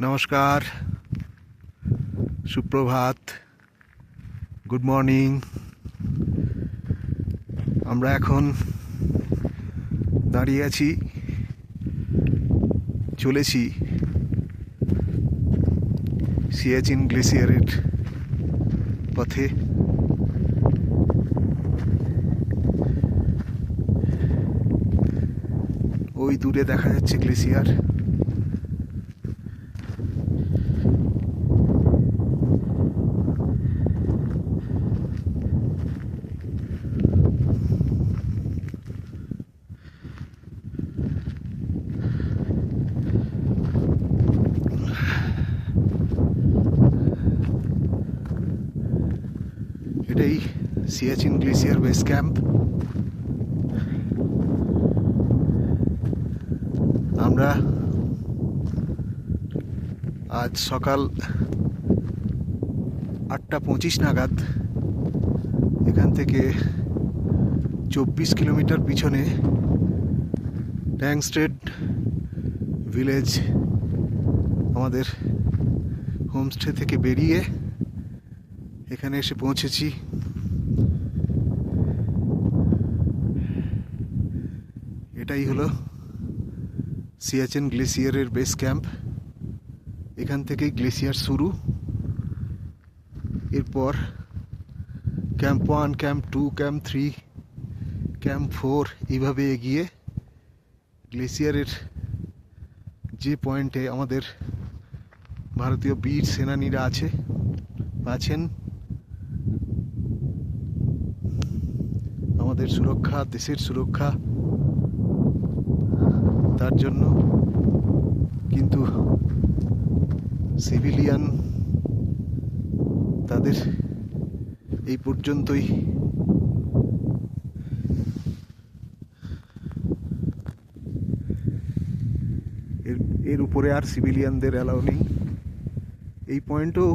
নমস্কার, সুপ্রভাত, good morning. আমরা এখন দাঁড়িয়ে আছি, চলেছি সিয়াচিন গ্লেসিয়ারের পথে। ওই দূরে দেখা যাচ্ছে গ্লেসিয়ার। এটাই সিয়াচিন গ্লেসিয়ার বেস ক্যাম্প। আমরা আজ সকাল 8:25 নাগাদ এখান থেকে 24 কিলোমিটার পিছনে ট্যাংস্টেড ভিলেজ আমাদের হোমস্টে থেকে বেরিয়ে এখানে এসে পৌঁছেছি। এটাই হলো সিয়াচেন গ্লেসিয়ারের বেস ক্যাম্প। এখান থেকেই গ্লেসিয়ার শুরু। এরপর ক্যাম্প 1, ক্যাম্প 2, ক্যাম্প 3, ক্যাম্প 4 এইভাবে এগিয়ে গ্লেসিয়ারের যে পয়েন্টে আমাদের ভারতীয় বীর সেনানীরা আছেন আমাদের সুরক্ষা, দেশের সুরক্ষা, তার জন্য। কিন্তু সিভিলিয়ান তাদের এই পর্যন্তই। এর উপরে আর সিভিলিয়ানদের অ্যালাউ নেই। এই পয়েন্টও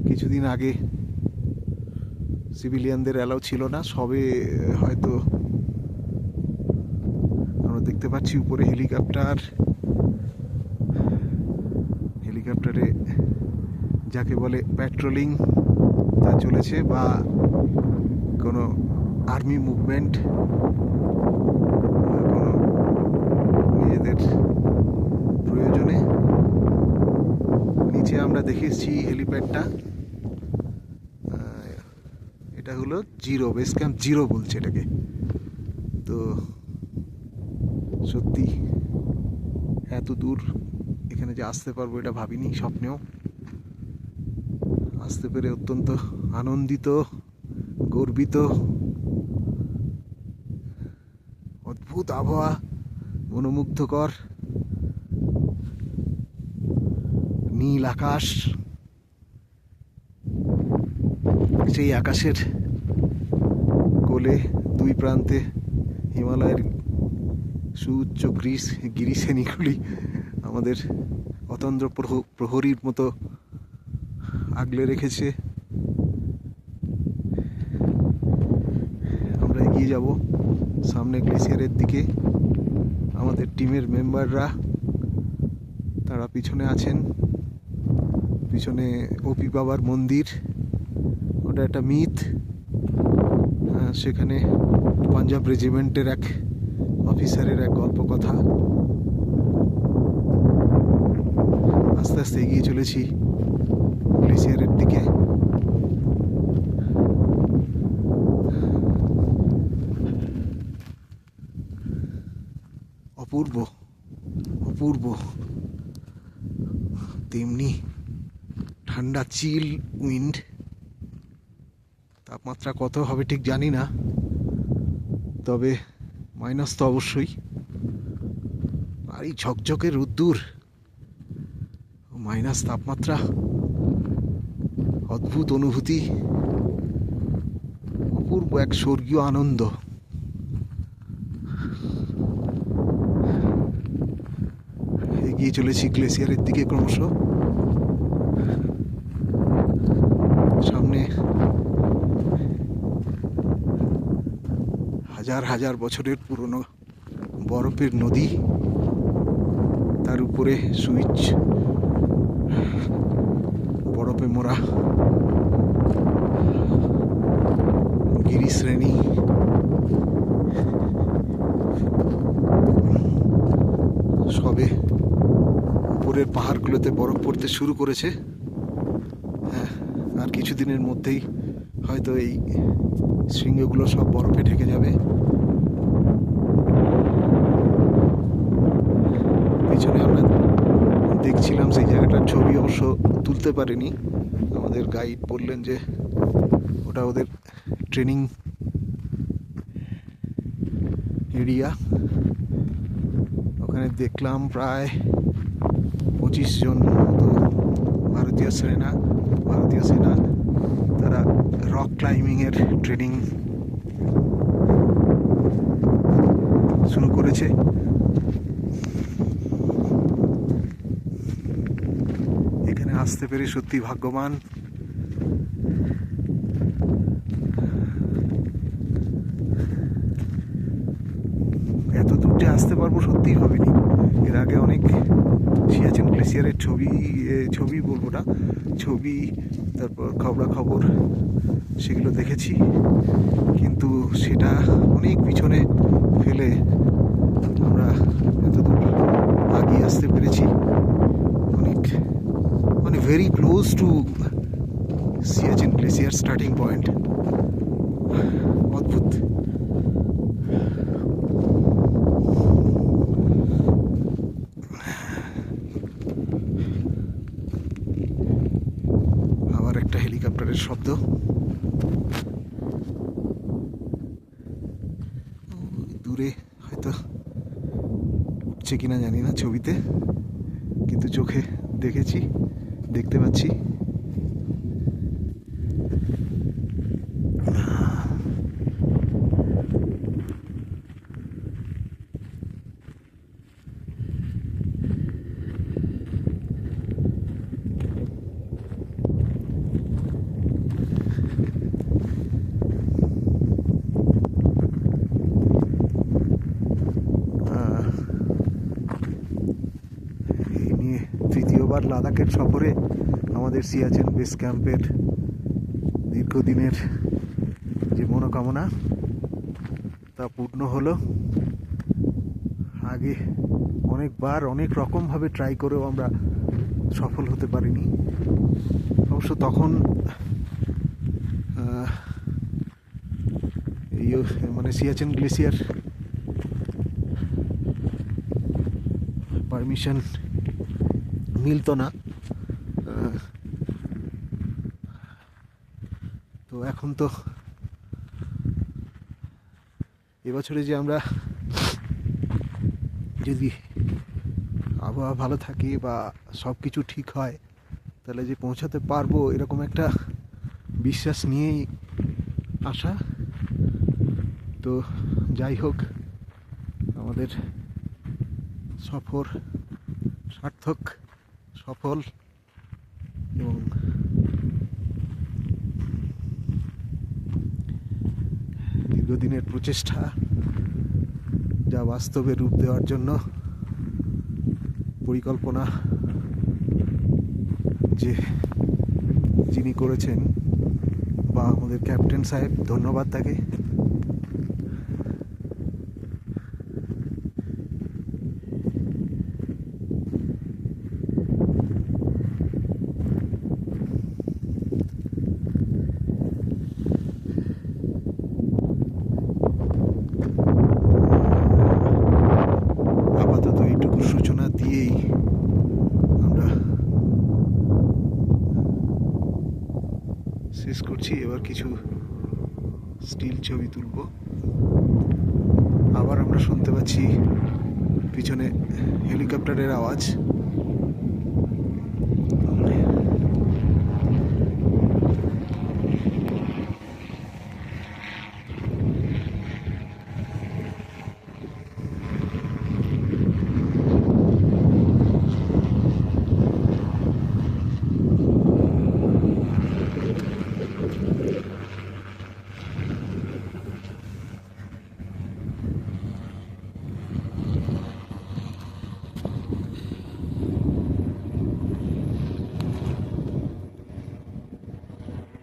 কিছুদিন আগে সিভিলিয়ানদের অ্যালাউ ছিল না। সবে হয়তো আমরা দেখতে পাচ্ছি উপরে হেলিকপ্টারে যাকে বলে প্যাট্রোলিং তা চলেছে, বা কোনো আর্মি মুভমেন্ট, কোনো নিজেদের প্রয়োজনে। নিচে আমরা দেখেছি হেলিপ্যাডটা, এটা হলো জিরো, বেস ক্যাম্প জিরো বলছে এটাকে। তো সত্যি এত দূর এখানে যে আসতে পারবো এটা ভাবিনি, স্বপ্নেও। আসতে পেরে অত্যন্ত আনন্দিত, গর্বিত। অদ্ভুত আবহাওয়া, মনোমুগ্ধকর নীল আকাশ। সেই আকাশের কোলে দুই প্রান্তে হিমালয়ের সুউচ্চ গিরিশ্রেণীগুলি আমাদের অতন্দ্র প্রহরীর মতো আগলে রেখেছে। আমরা এগিয়ে যাব সামনে গ্লেসিয়ারের দিকে। আমাদের টিমের মেম্বাররা তারা পিছনে আছেন। পিছনে ওপি বাবার মন্দির, ওটা একটা মিথ। সেখানে পাঞ্জাব রেজিমেন্টের এক অফিসারের এক গল্প কথা। আস্তে আস্তে এগিয়ে চলেছি গ্লেসিয়ারের দিকে। অপূর্ব অপূর্ব, তেমনি ঠান্ডা চিল উইন্ড। তাপমাত্রা কত হবে ঠিক জানি না, তবে মাইনাস তো অবশ্যই। আর এই ঝকঝকে রোদ্দুর, মাইনাস তাপমাত্রা, অদ্ভুত অনুভূতি, অপূর্ব এক স্বর্গীয় আনন্দ। এগিয়ে চলেছি গ্লেসিয়ারের দিকে ক্রমশ। সামনে হাজার হাজার বছরের পুরনো বরফের নদী। তার উপরে সুইচ, বরফে মোড়া গিরিশ্রেণী, সবে উপরের পাহাড়গুলোতে বরফ পড়তে শুরু করেছে। হ্যাঁ, আর কিছুদিনের মধ্যেই হয়তো এই শৃঙ্গগুলো সব বরফে ঢেকে যাবে। পিছনে আমরা দেখছিলাম সেই জায়গাটার ছবি অবশ্য তুলতে পারিনি। আমাদের গাইড বললেন যে ওটা ওদের ট্রেনিং এরিয়া। ওখানে দেখলাম প্রায় 25 জন মতো ভারতীয় সেনা তারা রক ক্লাইম্বিংয়ের ট্রেনিং শুরু করেছে। এখানে আসতে পেরে সত্যি ভাগ্যবান। এত দূর যে আসতে পারবো সত্যিই ভাবিনি। এর আগে অনেক সিয়াচেন গ্লেসিয়ারের ছবি বলবো না, ছবি, তারপর খবর সেগুলো দেখেছি, কিন্তু সেটা অনেক পিছনে ফেলে আমরা এত দূর আগিয়ে আসতে পেরেছি। মানে very close two Siachen glacier starting point. অদ্ভুত। আবার একটা হেলিকপ্টারের শব্দ। দূরে হয়তো উঠছে কিনা জানি না ছবিতে, কিন্তু চোখে দেখতে পাচ্ছি। তৃতীয়বার লাদাখের সফরে আমাদের সিয়াচেন বেস ক্যাম্পের দীর্ঘদিনের যে মনোকামনা তা পূর্ণ হলো। আগে অনেকবার অনেক রকমভাবে ট্রাই করেও আমরা সফল হতে পারিনি। অবশ্য তখন মানে সিয়াচেন গ্লেসিয়ার পারমিশন মিলতো না। তো এখন তো এবছরে যে আমরা যদি আবহাওয়া ভালো থাকে বা সব কিছু ঠিক হয় তাহলে যে পৌঁছাতে পারবো এরকম একটা বিশ্বাস নিয়েই আসা। তো যাই হোক, আমাদের সফর সার্থক, সফল এবং দীর্ঘদিনের প্রচেষ্টা যা বাস্তবে রূপ দেওয়ার জন্য পরিকল্পনা যিনি করেছেন, বা আমাদের ক্যাপ্টেন সাহেব, ধন্যবাদ তাকে। আপাতত এইটুকু সূচনা দিয়েই আমরা শেষ করছি। এবার কিছু স্টিল ছবি তুলব। আবার আমরা শুনতে পাচ্ছি পিছনে হেলিকপ্টারের আওয়াজ।